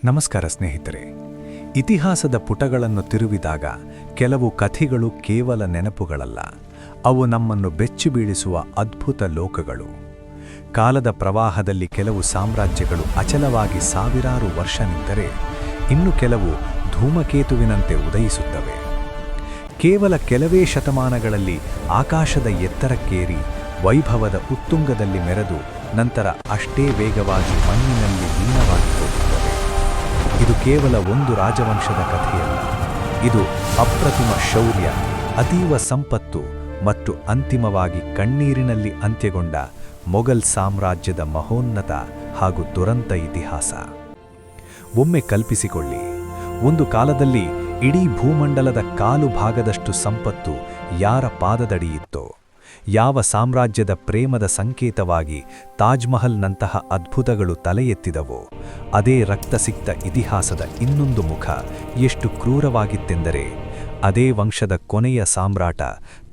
ನಮಸ್ಕಾರ ಸ್ನೇಹಿತರೆ. ಇತಿಹಾಸದ ಪುಟಗಳನ್ನು ತಿರುವಿದಾಗ ಕೆಲವು ಕಥೆಗಳು ಕೇವಲ ನೆನಪುಗಳಲ್ಲ, ಅವು ನಮ್ಮನ್ನು ಬೆಚ್ಚಿಬೀಳಿಸುವ ಅದ್ಭುತ ಲೋಕಗಳು. ಕಾಲದ ಪ್ರವಾಹದಲ್ಲಿ ಕೆಲವು ಸಾಮ್ರಾಜ್ಯಗಳು ಅಚಲವಾಗಿ ಸಾವಿರಾರು ವರ್ಷ ನಿಂತರೆ, ಇನ್ನು ಕೆಲವು ಧೂಮಕೇತುವಿನಂತೆ ಉದಯಿಸುತ್ತವೆ. ಕೇವಲ ಕೆಲವೇ ಶತಮಾನಗಳಲ್ಲಿ ಆಕಾಶದ ಎತ್ತರಕ್ಕೇರಿ ವೈಭವದ ಉತ್ತುಂಗದಲ್ಲಿ ಮೆರೆದು ನಂತರ ಅಷ್ಟೇ ವೇಗವಾಗಿ ಮಣ್ಣಿನಲ್ಲಿ ಲೀನವಾಗಿ ಹೋಗುತ್ತವೆ. ಇದು ಕೇವಲ ಒಂದು ರಾಜವಂಶದ ಕಥೆಯಲ್ಲ, ಇದು ಅಪ್ರತಿಮ ಶೌರ್ಯ, ಅತೀವ ಸಂಪತ್ತು ಮತ್ತು ಅಂತಿಮವಾಗಿ ಕಣ್ಣೀರಿನಲ್ಲಿ ಅಂತ್ಯಗೊಂಡ ಮೊಘಲ್ ಸಾಮ್ರಾಜ್ಯದ ಮಹೋನ್ನತ ಹಾಗೂ ದುರಂತ ಇತಿಹಾಸ. ಒಮ್ಮೆ ಕಲ್ಪಿಸಿಕೊಳ್ಳಿ, ಒಂದು ಕಾಲದಲ್ಲಿ ಇಡೀ ಭೂಮಂಡಲದ ಕಾಲು ಭಾಗದಷ್ಟು ಸಂಪತ್ತು ಯಾರ ಪಾದದಡಿಯಿತ್ತೋ, ಯಾವ ಸಾಮ್ರಾಜ್ಯದ ಪ್ರೇಮದ ಸಂಕೇತವಾಗಿ ತಾಜ್ಮಹಲ್ನಂತಹ ಅದ್ಭುತಗಳು ತಲೆ ಎತ್ತಿದವೋ, ಅದೇ ರಕ್ತಸಿಕ್ತ ಇತಿಹಾಸದ ಇನ್ನೊಂದು ಮುಖ ಎಷ್ಟು ಕ್ರೂರವಾಗಿತ್ತೆಂದರೆ, ಅದೇ ವಂಶದ ಕೊನೆಯ ಸಾಮ್ರಾಟ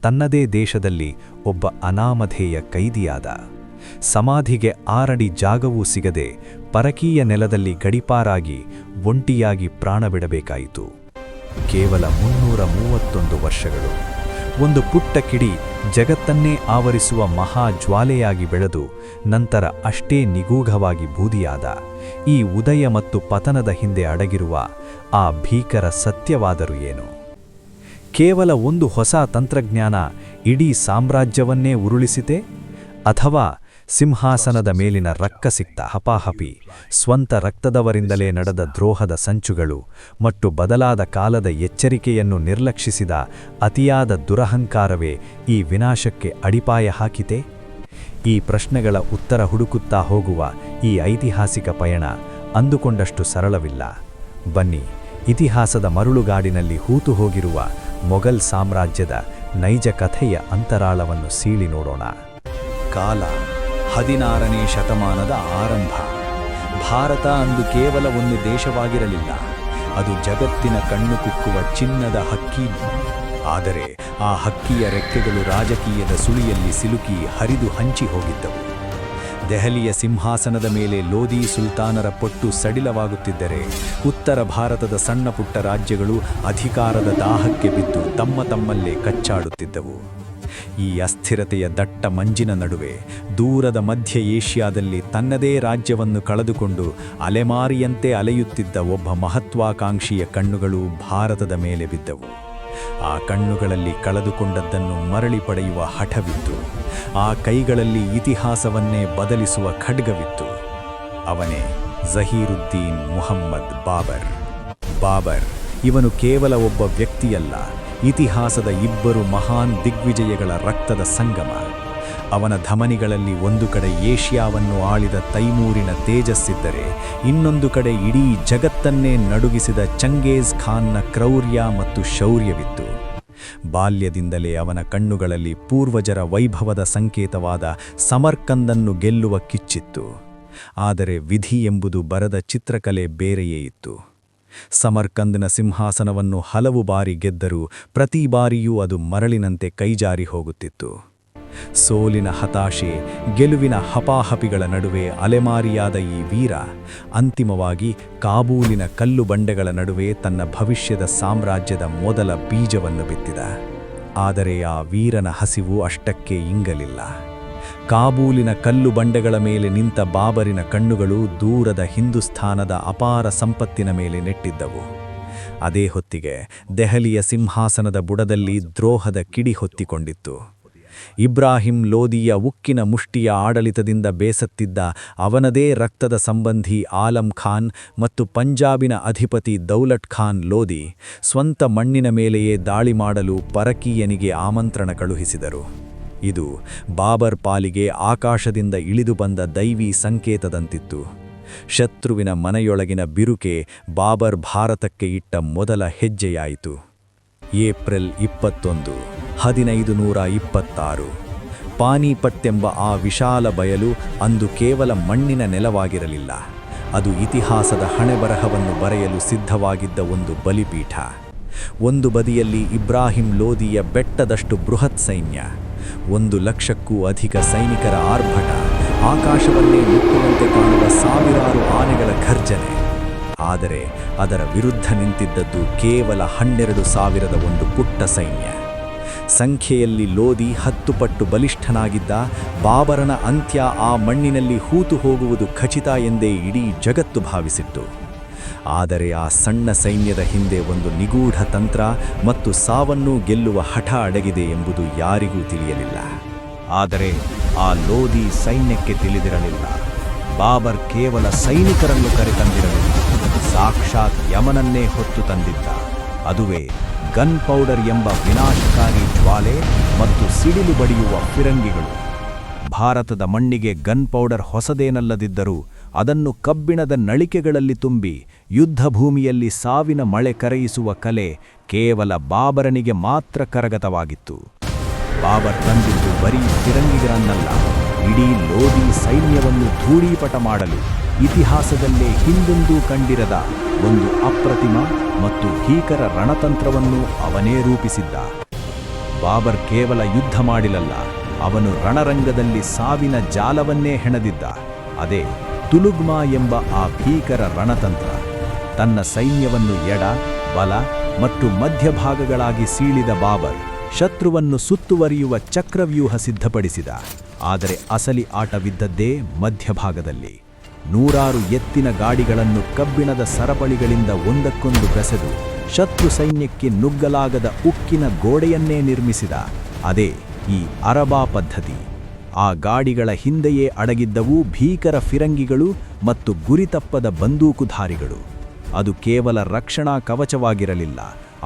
ತನ್ನದೇ ದೇಶದಲ್ಲಿ ಒಬ್ಬ ಅನಾಮಧೇಯ ಕೈದಿಯಾದ. ಸಮಾಧಿಗೆ 6 ಅಡಿ ಜಾಗವೂ ಸಿಗದೆ ಪರಕೀಯ ನೆಲದಲ್ಲಿ ಗಡಿಪಾರಾಗಿ ಒಂಟಿಯಾಗಿ ಪ್ರಾಣ ಬಿಡಬೇಕಾಯಿತು. ಕೇವಲ 331 ವರ್ಷಗಳು. ಒಂದು ಪುಟ್ಟ ಕಿಡಿ ಜಗತ್ತನ್ನೇ ಆವರಿಸುವ ಮಹಾ ಜ್ವಾಲೆಯಾಗಿ ಬೆಳೆದು ನಂತರ ಅಷ್ಟೇ ನಿಗೂಢವಾಗಿ ಬೂದಿಯಾದ. ಈ ಉದಯ ಮತ್ತು ಪತನದ ಹಿಂದೆ ಅಡಗಿರುವ ಆ ಭೀಕರ ಸತ್ಯವಾದರೂ ಏನು? ಕೇವಲ ಒಂದು ಹೊಸ ತಂತ್ರಜ್ಞಾನ ಇಡೀ ಸಾಮ್ರಾಜ್ಯವನ್ನೇ ಉರುಳಿಸಿತೆ? ಅಥವಾ ಸಿಂಹಾಸನದ ಮೇಲಿನ ರಕ್ಕಸಿಕ್ತ ಹಪಾಹಪಿ, ಸ್ವಂತ ರಕ್ತದವರಿಂದಲೇ ನಡೆದ ದ್ರೋಹದ ಸಂಚುಗಳು ಮತ್ತು ಬದಲಾದ ಕಾಲದ ಎಚ್ಚರಿಕೆಯನ್ನು ನಿರ್ಲಕ್ಷಿಸಿದ ಅತಿಯಾದ ದುರಹಂಕಾರವೇ ಈ ವಿನಾಶಕ್ಕೆ ಅಡಿಪಾಯ ಹಾಕಿತೆ? ಈ ಪ್ರಶ್ನೆಗಳ ಉತ್ತರ ಹುಡುಕುತ್ತಾ ಹೋಗುವ ಈ ಐತಿಹಾಸಿಕ ಪಯಣ ಅಂದುಕೊಂಡಷ್ಟು ಸರಳವಿಲ್ಲ. ಬನ್ನಿ, ಇತಿಹಾಸದ ಮರಳುಗಾಡಿನಲ್ಲಿ ಹೂತು ಹೋಗಿರುವ ಮೊಘಲ್ ಸಾಮ್ರಾಜ್ಯದ ನೈಜ ಕಥೆಯ ಅಂತರಾಳವನ್ನು ಸೀಳಿ ನೋಡೋಣ. ಕಾಲ 16ನೇ ಶತಮಾನದ ಆರಂಭ. ಭಾರತ ಅಂದು ಕೇವಲ ಒಂದು ದೇಶವಾಗಿರಲಿಲ್ಲ, ಅದು ಜಗತ್ತಿನ ಕಣ್ಣು ಕುಕ್ಕುವ ಚಿನ್ನದ ಹಕ್ಕಿ. ಆದರೆ ಆ ಹಕ್ಕಿಯ ರೆಕ್ಕೆಗಳು ರಾಜಕೀಯದ ಸುಳಿಯಲ್ಲಿ ಸಿಲುಕಿ ಹರಿದು ಹಂಚಿ ಹೋಗಿದ್ದವು. ದೆಹಲಿಯ ಸಿಂಹಾಸನದ ಮೇಲೆ ಲೋಧಿ ಸುಲ್ತಾನರ ಪೊಟ್ಟು ಸಡಿಲವಾಗುತ್ತಿದ್ದರೆ, ಉತ್ತರ ಭಾರತದ ಸಣ್ಣ ಪುಟ್ಟ ರಾಜ್ಯಗಳು ಅಧಿಕಾರದ ದಾಹಕ್ಕೆ ಬಿದ್ದು ತಮ್ಮಲ್ಲೇ ಕಚ್ಚಾಡುತ್ತಿದ್ದವು. ಈ ಅಸ್ಥಿರತೆಯ ದಟ್ಟ ಮಂಜಿನ ನಡುವೆ ದೂರದ ಮಧ್ಯ ಏಷ್ಯಾದಲ್ಲಿ ತನ್ನದೇ ರಾಜ್ಯವನ್ನು ಕಳೆದುಕೊಂಡು ಅಲೆಮಾರಿಯಂತೆ ಅಲೆಯುತ್ತಿದ್ದ ಒಬ್ಬ ಮಹತ್ವಾಕಾಂಕ್ಷಿಯ ಕಣ್ಣುಗಳು ಭಾರತದ ಮೇಲೆ ಬಿದ್ದವು. ಆ ಕಣ್ಣುಗಳಲ್ಲಿ ಕಳೆದುಕೊಂಡದ್ದನ್ನು ಮರಳಿ ಪಡೆಯುವ ಹಠವಿತ್ತು. ಆ ಕೈಗಳಲ್ಲಿ ಇತಿಹಾಸವನ್ನೇ ಬದಲಿಸುವ ಖಡ್ಗವಿತ್ತು. ಅವನೇ ಝಹೀರುದ್ದೀನ್ ಮುಹಮ್ಮದ್ ಬಾಬರ್. ಬಾಬರ್ ಇವನು ಕೇವಲ ಒಬ್ಬ ವ್ಯಕ್ತಿಯಲ್ಲ, ಇತಿಹಾಸದ ಇಬ್ಬರು ಮಹಾನ್ ದಿಗ್ವಿಜಯಗಳ ರಕ್ತದ ಸಂಗಮ. ಅವನ ಧಮನಿಗಳಲ್ಲಿ ಒಂದು ಕಡೆ ಏಷ್ಯಾವನ್ನು ಆಳಿದ ತೈಮೂರಿನ ತೇಜಸ್ಸಿದ್ದರೆ, ಇನ್ನೊಂದು ಕಡೆ ಇಡೀ ಜಗತ್ತನ್ನೇ ನಡುಗಿಸಿದ ಚಂಗೇಜ್ ಖಾನ್ನ ಕ್ರೌರ್ಯ ಮತ್ತು ಶೌರ್ಯವಿತ್ತು. ಬಾಲ್ಯದಿಂದಲೇ ಅವನ ಕಣ್ಣುಗಳಲ್ಲಿ ಪೂರ್ವಜರ ವೈಭವದ ಸಂಕೇತವಾದ ಸಮರ್ಕಂದನ್ನು ಗೆಲ್ಲುವ ಕಿಚ್ಚಿತ್ತು. ಆದರೆ ವಿಧಿ ಎಂಬುದು ಬರದ ಚಿತ್ರಕಲೆ ಬೇರೆಯೇ ಇತ್ತು. ಸಮರ್ಕಂದ್ನ ಸಿಂಹಾಸನವನ್ನು ಹಲವು ಬಾರಿ ಗೆದ್ದರೂ ಪ್ರತಿ ಬಾರಿಯೂ ಅದು ಮರಳಿನಂತೆ ಕೈಜಾರಿ ಹೋಗುತ್ತಿತ್ತು. ಸೋಲಿನ ಹತಾಶೆ, ಗೆಲುವಿನ ಹಪಾಹಪಿಗಳ ನಡುವೆ ಅಲೆಮಾರಿಯಾದ ಈ ವೀರ ಅಂತಿಮವಾಗಿ ಕಾಬೂಲಿನ ಕಲ್ಲು ಬಂಡೆಗಳ ನಡುವೆ ತನ್ನ ಭವಿಷ್ಯದ ಸಾಮ್ರಾಜ್ಯದ ಮೊದಲ ಬೀಜವನ್ನು ಬಿತ್ತಿದ. ಆದರೆ ಆ ವೀರನ ಹಸಿವು ಅಷ್ಟಕ್ಕೆ ಇಂಗಲಿಲ್ಲ. ಕಾಬೂಲಿನ ಕಲ್ಲು ಬಂಡೆಗಳ ಮೇಲೆ ನಿಂತ ಬಾಬರಿನ ಕಣ್ಣುಗಳು ದೂರದ ಹಿಂದೂಸ್ಥಾನದ ಅಪಾರ ಸಂಪತ್ತಿನ ಮೇಲೆ ನೆಟ್ಟಿದ್ದವು. ಅದೇ ಹೊತ್ತಿಗೆ ದೆಹಲಿಯ ಸಿಂಹಾಸನದ ಬುಡದಲ್ಲಿ ದ್ರೋಹದ ಕಿಡಿ ಹೊತ್ತಿಕೊಂಡಿತ್ತು. ಇಬ್ರಾಹಿಂ ಲೋದಿಯ ಉಕ್ಕಿನ ಮುಷ್ಟಿಯ ಆಡಳಿತದಿಂದ ಬೇಸತ್ತಿದ್ದ ಅವನದೇ ರಕ್ತದ ಸಂಬಂಧಿ ಆಲಂ ಖಾನ್ ಮತ್ತು ಪಂಜಾಬಿನ ಅಧಿಪತಿ ದೌಲತ್ ಖಾನ್ ಲೋದಿ ಸ್ವಂತ ಮಣ್ಣಿನ ಮೇಲೆಯೇ ದಾಳಿ ಮಾಡಲು ಪರಕೀಯನಿಗೆ ಆಮಂತ್ರಣ ಕಳುಹಿಸಿದರು. ಇದು ಬಾಬರ್ ಪಾಲಿಗೆ ಆಕಾಶದಿಂದ ಇಳಿದು ಬಂದ ದೈವಿ ಸಂಕೇತದಂತಿತ್ತು. ಶತ್ರುವಿನ ಮನೆಯೊಳಗಿನ ಬಿರುಕೆ ಬಾಬರ್ ಭಾರತಕ್ಕೆ ಇಟ್ಟ ಮೊದಲ ಹೆಜ್ಜೆಯಾಯಿತು. ಏಪ್ರಿಲ್ 21, 1526. ಪಾನಿಪಟ್ ಎಂಬ ಆ ವಿಶಾಲ ಬಯಲು ಅಂದು ಕೇವಲ ಮಣ್ಣಿನ ನೆಲವಾಗಿರಲಿಲ್ಲ, ಅದು ಇತಿಹಾಸದ ಹಣೆಬರಹವನ್ನು ಬರೆಯಲು ಸಿದ್ಧವಾಗಿದ್ದ ಒಂದು ಬಲಿಪೀಠ. ಒಂದು ಬದಿಯಲ್ಲಿ ಇಬ್ರಾಹಿಂ ಲೋದಿಯ ಬೆಟ್ಟದಷ್ಟು ಬೃಹತ್ ಸೈನ್ಯ, 1,00,000ಕ್ಕೂ ಅಧಿಕ ಸೈನಿಕರ ಆರ್ಭಟ, ಆಕಾಶವನ್ನೇ ಮುಟ್ಟುವಂತೆ ಕಾಣುವ ಸಾವಿರಾರು ಆನೆಗಳ ಘರ್ಜನೆ. ಆದರೆ ಅದರ ವಿರುದ್ಧ ನಿಂತಿದ್ದದ್ದು ಕೇವಲ 12,000 ಒಂದು ಪುಟ್ಟ ಸೈನ್ಯ. ಸಂಖ್ಯೆಯಲ್ಲಿ ಲೋದಿ 10 ಪಟ್ಟು ಬಲಿಷ್ಠನಾಗಿದ್ದ. ಬಾಬರನ ಅಂತ್ಯ ಆ ಮಣ್ಣಿನಲ್ಲಿ ಹೂತು ಹೋಗುವುದು ಖಚಿತ ಎಂದೇ ಇಡೀ ಜಗತ್ತು ಭಾವಿಸಿತ್ತು. ಆದರೆ ಆ ಸಣ್ಣ ಸೈನ್ಯದ ಹಿಂದೆ ಒಂದು ನಿಗೂಢ ತಂತ್ರ ಮತ್ತು ಸಾವನ್ನು ಗೆಲ್ಲುವ ಹಠ ಅಡಗಿದೆ ಎಂಬುದು ಯಾರಿಗೂ ತಿಳಿಯಲಿಲ್ಲ. ಆದರೆ ಆ ಲೋದಿ ಸೈನ್ಯಕ್ಕೆ ತಿಳಿದಿರಲಿಲ್ಲ. ಬಾಬರ್ ಕೇವಲ ಸೈನಿಕರನ್ನು ಕರೆತಂದಿರಲಿಲ್ಲ, ಸಾಕ್ಷಾತ್ ಯಮನನ್ನೇ ಹೊತ್ತು ತಂದಿದ್ದ. ಅದುವೇ ಗನ್ ಪೌಡರ್ ಎಂಬ ವಿನಾಶಕಾರಿ ಜ್ವಾಲೆ ಮತ್ತು ಸಿಡಿಲು ಬಡಿಯುವ ಫಿರಂಗಿಗಳು. ಭಾರತದ ಮಣ್ಣಿಗೆ ಗನ್ ಪೌಡರ್ ಹೊಸದೇನಲ್ಲದಿದ್ದರೂ ಅದನ್ನು ಕಬ್ಬಿಣದ ನಳಿಕೆಗಳಲ್ಲಿ ತುಂಬಿ ಯುದ್ಧಭೂಮಿಯಲ್ಲಿ ಸಾವಿನ ಮಳೆ ಕರೆಯಿಸುವ ಕಲೆ ಕೇವಲ ಬಾಬರನಿಗೆ ಮಾತ್ರ ಕರಗತವಾಗಿತ್ತು. ಬಾಬರ್ ತಂದಿದ್ದು ಬರೀ ಫಿರಂಗಿಗಳನ್ನಲ್ಲ, ಇಡೀ ಲೋದಿ ಸೈನ್ಯವನ್ನು ಧೂಳೀಪಟ ಮಾಡಲು ಇತಿಹಾಸದಲ್ಲೇ ಹಿಂದೆಂದೂ ಕಂಡಿರದ ಒಂದು ಅಪ್ರತಿಮ ಮತ್ತು ಭೀಕರ ರಣತಂತ್ರವನ್ನು ಅವನೇ ರೂಪಿಸಿದ್ದ. ಬಾಬರ್ ಕೇವಲ ಯುದ್ಧ ಮಾಡಿಲಲ್ಲ, ಅವನು ರಣರಂಗದಲ್ಲಿ ಸಾವಿನ ಜಾಲವನ್ನೇ ಹೆಣೆದಿದ್ದ. ಅದೇ ತುಲುಗ್ಮಾ ಎಂಬ ಆ ಭೀಕರ ರಣತಂತ್ರ. ತನ್ನ ಸೈನ್ಯವನ್ನು ಎಡ, ಬಲ ಮತ್ತು ಮಧ್ಯಭಾಗಗಳಾಗಿ ಸೀಳಿದ ಬಾಬರ್ ಶತ್ರುವನ್ನು ಸುತ್ತುವರಿಯುವ ಚಕ್ರವ್ಯೂಹ ಸಿದ್ಧಪಡಿಸಿದ. ಆದರೆ ಅಸಲಿ ಆಟವಿದ್ದದ್ದೇ ಮಧ್ಯಭಾಗದಲ್ಲಿ. 100 ಎತ್ತಿನ ಗಾಡಿಗಳನ್ನು ಕಬ್ಬಿಣದ ಸರಪಳಿಗಳಿಂದ ಒಂದಕ್ಕೊಂದು ಬೆಸೆದು ಶತ್ರು ಸೈನ್ಯಕ್ಕೆ ನುಗ್ಗಲಾಗದ ಉಕ್ಕಿನ ಗೋಡೆಯನ್ನೇ ನಿರ್ಮಿಸಿದ. ಅದೇ ಈ ಅರಬಾ ಪದ್ಧತಿ. ಆ ಗಾಡಿಗಳ ಹಿಂದೆಯೇ ಅಡಗಿದ್ದವು ಭೀಕರ ಫಿರಂಗಿಗಳು ಮತ್ತು ಗುರಿತಪ್ಪದ ಬಂದೂಕುಧಾರಿಗಳು. ಅದು ಕೇವಲ ರಕ್ಷಣಾ ಕವಚವಾಗಿರಲಿಲ್ಲ,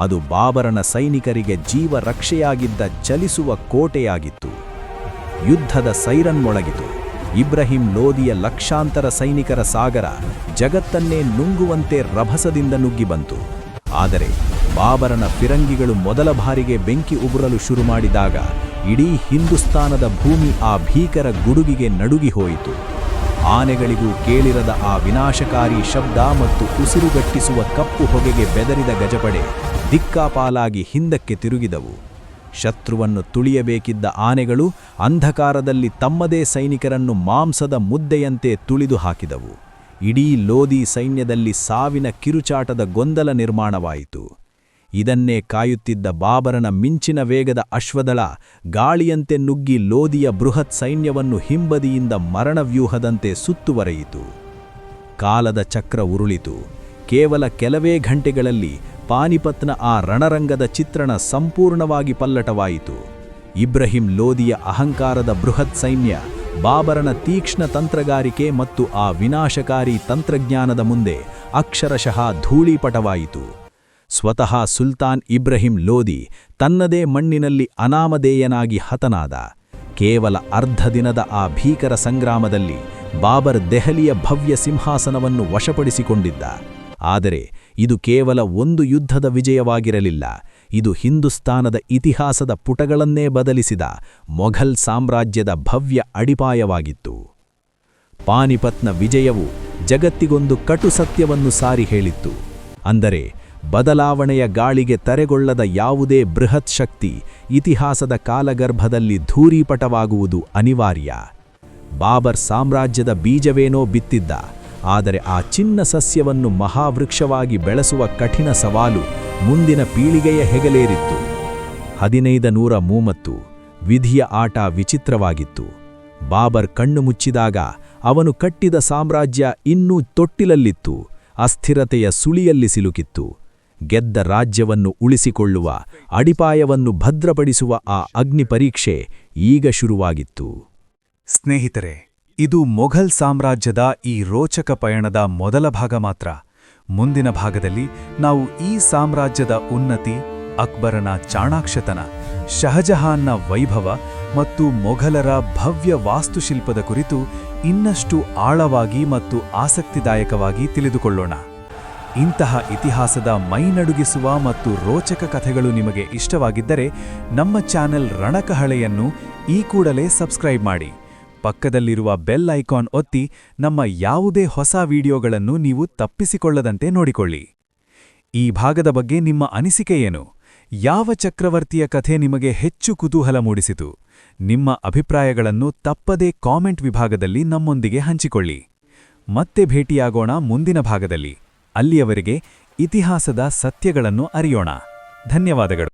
ಅದು ಬಾಬರನ ಸೈನಿಕರಿಗೆ ಜೀವ ರಕ್ಷೆಯಾಗಿದ್ದ ಚಲಿಸುವ ಕೋಟೆಯಾಗಿತ್ತು. ಯುದ್ಧದ ಸೈರನ್ ಮೊಳಗಿತು. ಇಬ್ರಾಹಿಂ ಲೋದಿಯ ಲಕ್ಷಾಂತರ ಸೈನಿಕರ ಸಾಗರ ಜಗತ್ತನ್ನೇ ನುಂಗುವಂತೆ ರಭಸದಿಂದ ನುಗ್ಗಿ ಬಂತು. ಆದರೆ ಬಾಬರನ ಫಿರಂಗಿಗಳು ಮೊದಲ ಬಾರಿಗೆ ಬೆಂಕಿ ಉಗುರಲು ಶುರು ಮಾಡಿದಾಗ ಇಡೀ ಹಿಂದುಸ್ತಾನದ ಭೂಮಿ ಆ ಭೀಕರ ಗುಡುಗಿಗೆ ನಡುಗಿ ಹೋಯಿತು. ಆನೆಗಳಿಗೂ ಕೇಳಿರದ ಆ ವಿನಾಶಕಾರಿ ಶಬ್ದ ಮತ್ತು ಉಸಿರುಗಟ್ಟಿಸುವ ಕಪ್ಪು ಹೊಗೆಗೆ ಬೆದರಿದ ಗಜಪಡೆ ದಿಕ್ಕಾಪಾಲಾಗಿ ಹಿಂದಕ್ಕೆ ತಿರುಗಿದವು. ಶತ್ರುವನ್ನು ತುಳಿಯಬೇಕಿದ್ದ ಆನೆಗಳು ಅಂಧಕಾರದಲ್ಲಿ ತಮ್ಮದೇ ಸೈನಿಕರನ್ನು ಮಾಂಸದ ಮುದ್ದೆಯಂತೆ ತುಳಿದು ಹಾಕಿದವು. ಇಡೀ ಲೋದಿ ಸೈನ್ಯದಲ್ಲಿ ಸಾವಿನ ಕಿರುಚಾಟದ ಗೊಂದಲ ನಿರ್ಮಾಣವಾಯಿತು. ಇದನ್ನೇ ಕಾಯುತ್ತಿದ್ದ ಬಾಬರನ ಮಿಂಚಿನ ವೇಗದ ಅಶ್ವದಳ ಗಾಳಿಯಂತೆ ನುಗ್ಗಿ ಲೋದಿಯ ಬೃಹತ್ ಸೈನ್ಯವನ್ನು ಹಿಂಬದಿಯಿಂದ ಮರಣವ್ಯೂಹದಂತೆ ಸುತ್ತುವರೆಯಿತು. ಕಾಲದ ಚಕ್ರ ಉರುಳಿತು. ಕೇವಲ ಕೆಲವೇ ಗಂಟೆಗಳಲ್ಲಿ ಪಾನಿಪತ್ನ ಆ ರಣರಂಗದ ಚಿತ್ರಣ ಸಂಪೂರ್ಣವಾಗಿ ಪಲ್ಲಟವಾಯಿತು. ಇಬ್ರಾಹಿಂ ಲೋದಿಯ ಅಹಂಕಾರದ ಬೃಹತ್ ಸೈನ್ಯ ಬಾಬರನ ತೀಕ್ಷ್ಣ ತಂತ್ರಗಾರಿಕೆ ಮತ್ತು ಆ ವಿನಾಶಕಾರಿ ತಂತ್ರಜ್ಞಾನದ ಮುಂದೆ ಅಕ್ಷರಶಃ ಧೂಳೀಪಟವಾಯಿತು. ಸ್ವತಃ ಸುಲ್ತಾನ್ ಇಬ್ರಾಹಿಂ ಲೋದಿ ತನ್ನದೇ ಮಣ್ಣಿನಲ್ಲಿ ಅನಾಮಧೇಯನಾಗಿ ಹತನಾದ. ಕೇವಲ ಅರ್ಧ ದಿನದ ಆ ಭೀಕರ ಸಂಗ್ರಾಮದಲ್ಲಿ ಬಾಬರ್ ದೆಹಲಿಯ ಭವ್ಯ ಸಿಂಹಾಸನವನ್ನು ವಶಪಡಿಸಿಕೊಂಡಿದ್ದ. ಆದರೆ ಇದು ಕೇವಲ ಒಂದು ಯುದ್ಧದ ವಿಜಯವಾಗಿರಲಿಲ್ಲ, ಇದು ಹಿಂದುಸ್ತಾನದ ಇತಿಹಾಸದ ಪುಟಗಳನ್ನೇ ಬದಲಿಸಿದ ಮೊಘಲ್ ಸಾಮ್ರಾಜ್ಯದ ಭವ್ಯ ಅಡಿಪಾಯವಾಗಿತ್ತು. ಪಾನಿಪತ್ನ ವಿಜಯವು ಜಗತ್ತಿಗೊಂದು ಕಟು ಸತ್ಯವನ್ನು ಸಾರಿ ಹೇಳಿತ್ತು. ಅಂದರೆ ಬದಲಾವಣೆಯ ಗಾಳಿಗೆ ತರೆಗೊಳ್ಳದ ಯಾವುದೇ ಬೃಹತ್ ಶಕ್ತಿ ಇತಿಹಾಸದ ಕಾಲಗರ್ಭದಲ್ಲಿ ಧೂರೀಪಟವಾಗುವುದು ಅನಿವಾರ್ಯ. ಬಾಬರ್ ಸಾಮ್ರಾಜ್ಯದ ಬೀಜವೇನೋ ಬಿತ್ತಿದ್ದ, ಆದರೆ ಆ ಚಿನ್ನ ಸಸ್ಯವನ್ನು ಮಹಾವೃಕ್ಷವಾಗಿ ಬೆಳೆಸುವ ಕಠಿಣ ಸವಾಲು ಮುಂದಿನ ಪೀಳಿಗೆಯ ಹೆಗಲೇರಿತ್ತು. 1530 ವಿಧಿಯ ಆಟ ವಿಚಿತ್ರವಾಗಿತ್ತು. ಬಾಬರ್ ಕಣ್ಣು ಮುಚ್ಚಿದಾಗ ಅವನು ಕಟ್ಟಿದ ಸಾಮ್ರಾಜ್ಯ ಇನ್ನೂ ತೊಟ್ಟಿಲಲ್ಲಿತ್ತು, ಅಸ್ಥಿರತೆಯ ಸುಳಿಯಲ್ಲಿ ಸಿಲುಕಿತ್ತು. ಗೆದ್ದ ರಾಜ್ಯವನ್ನು ಉಳಿಸಿಕೊಳ್ಳುವ, ಅಡಿಪಾಯವನ್ನು ಭದ್ರಪಡಿಸುವ ಆ ಅಗ್ನಿ ಪರೀಕ್ಷೆ ಈಗ ಶುರುವಾಗಿತ್ತು. ಸ್ನೇಹಿತರೆ, ಇದು ಮೊಘಲ್ ಸಾಮ್ರಾಜ್ಯದ ಈ ರೋಚಕ ಪಯಣದ ಮೊದಲ ಭಾಗ ಮಾತ್ರ. ಮುಂದಿನ ಭಾಗದಲ್ಲಿ ನಾವು ಈ ಸಾಮ್ರಾಜ್ಯದ ಉನ್ನತಿ, ಅಕ್ಬರನ ಚಾಣಾಕ್ಷತನ, ಶಹಜಹಾನ್ನ ವೈಭವ ಮತ್ತು ಮೊಘಲರ ಭವ್ಯ ವಾಸ್ತುಶಿಲ್ಪದ ಕುರಿತು ಇನ್ನಷ್ಟು ಆಳವಾಗಿ ಮತ್ತು ಆಸಕ್ತಿದಾಯಕವಾಗಿ ತಿಳಿದುಕೊಳ್ಳೋಣ. ಇಂತಹ ಇತಿಹಾಸದ ಮೈನಡುಗಿಸುವ ಮತ್ತು ರೋಚಕ ಕಥೆಗಳು ನಿಮಗೆ ಇಷ್ಟವಾಗಿದ್ದರೆ ನಮ್ಮ ಚಾನೆಲ್ ರಣಕಹಳೆಯನ್ನು ಈ ಕೂಡಲೇ ಸಬ್ಸ್ಕ್ರೈಬ್ ಮಾಡಿ. ಪಕ್ಕದಲ್ಲಿರುವ ಬೆಲ್ ಐಕಾನ್ ಒತ್ತಿ ನಮ್ಮ ಯಾವುದೇ ಹೊಸ ವಿಡಿಯೋಗಳನ್ನು ನೀವು ತಪ್ಪಿಸಿಕೊಳ್ಳದಂತೆ ನೋಡಿಕೊಳ್ಳಿ. ಈ ಭಾಗದ ಬಗ್ಗೆ ನಿಮ್ಮ ಅನಿಸಿಕೆ ಏನು? ಯಾವ ಚಕ್ರವರ್ತಿಯ ಕಥೆ ನಿಮಗೆ ಹೆಚ್ಚು ಕುತೂಹಲ ಮೂಡಿಸಿತು? ನಿಮ್ಮ ಅಭಿಪ್ರಾಯಗಳನ್ನು ತಪ್ಪದೇ ಕಾಮೆಂಟ್ ವಿಭಾಗದಲ್ಲಿ ನಮ್ಮೊಂದಿಗೆ ಹಂಚಿಕೊಳ್ಳಿ. ಮತ್ತೆ ಭೇಟಿಯಾಗೋಣ ಮುಂದಿನ ಭಾಗದಲ್ಲಿ. ಅಲ್ಲಿಯವರೆಗೆ ಇತಿಹಾಸದ ಸತ್ಯಗಳನ್ನು ಅರಿಯೋಣ. ಧನ್ಯವಾದಗಳು.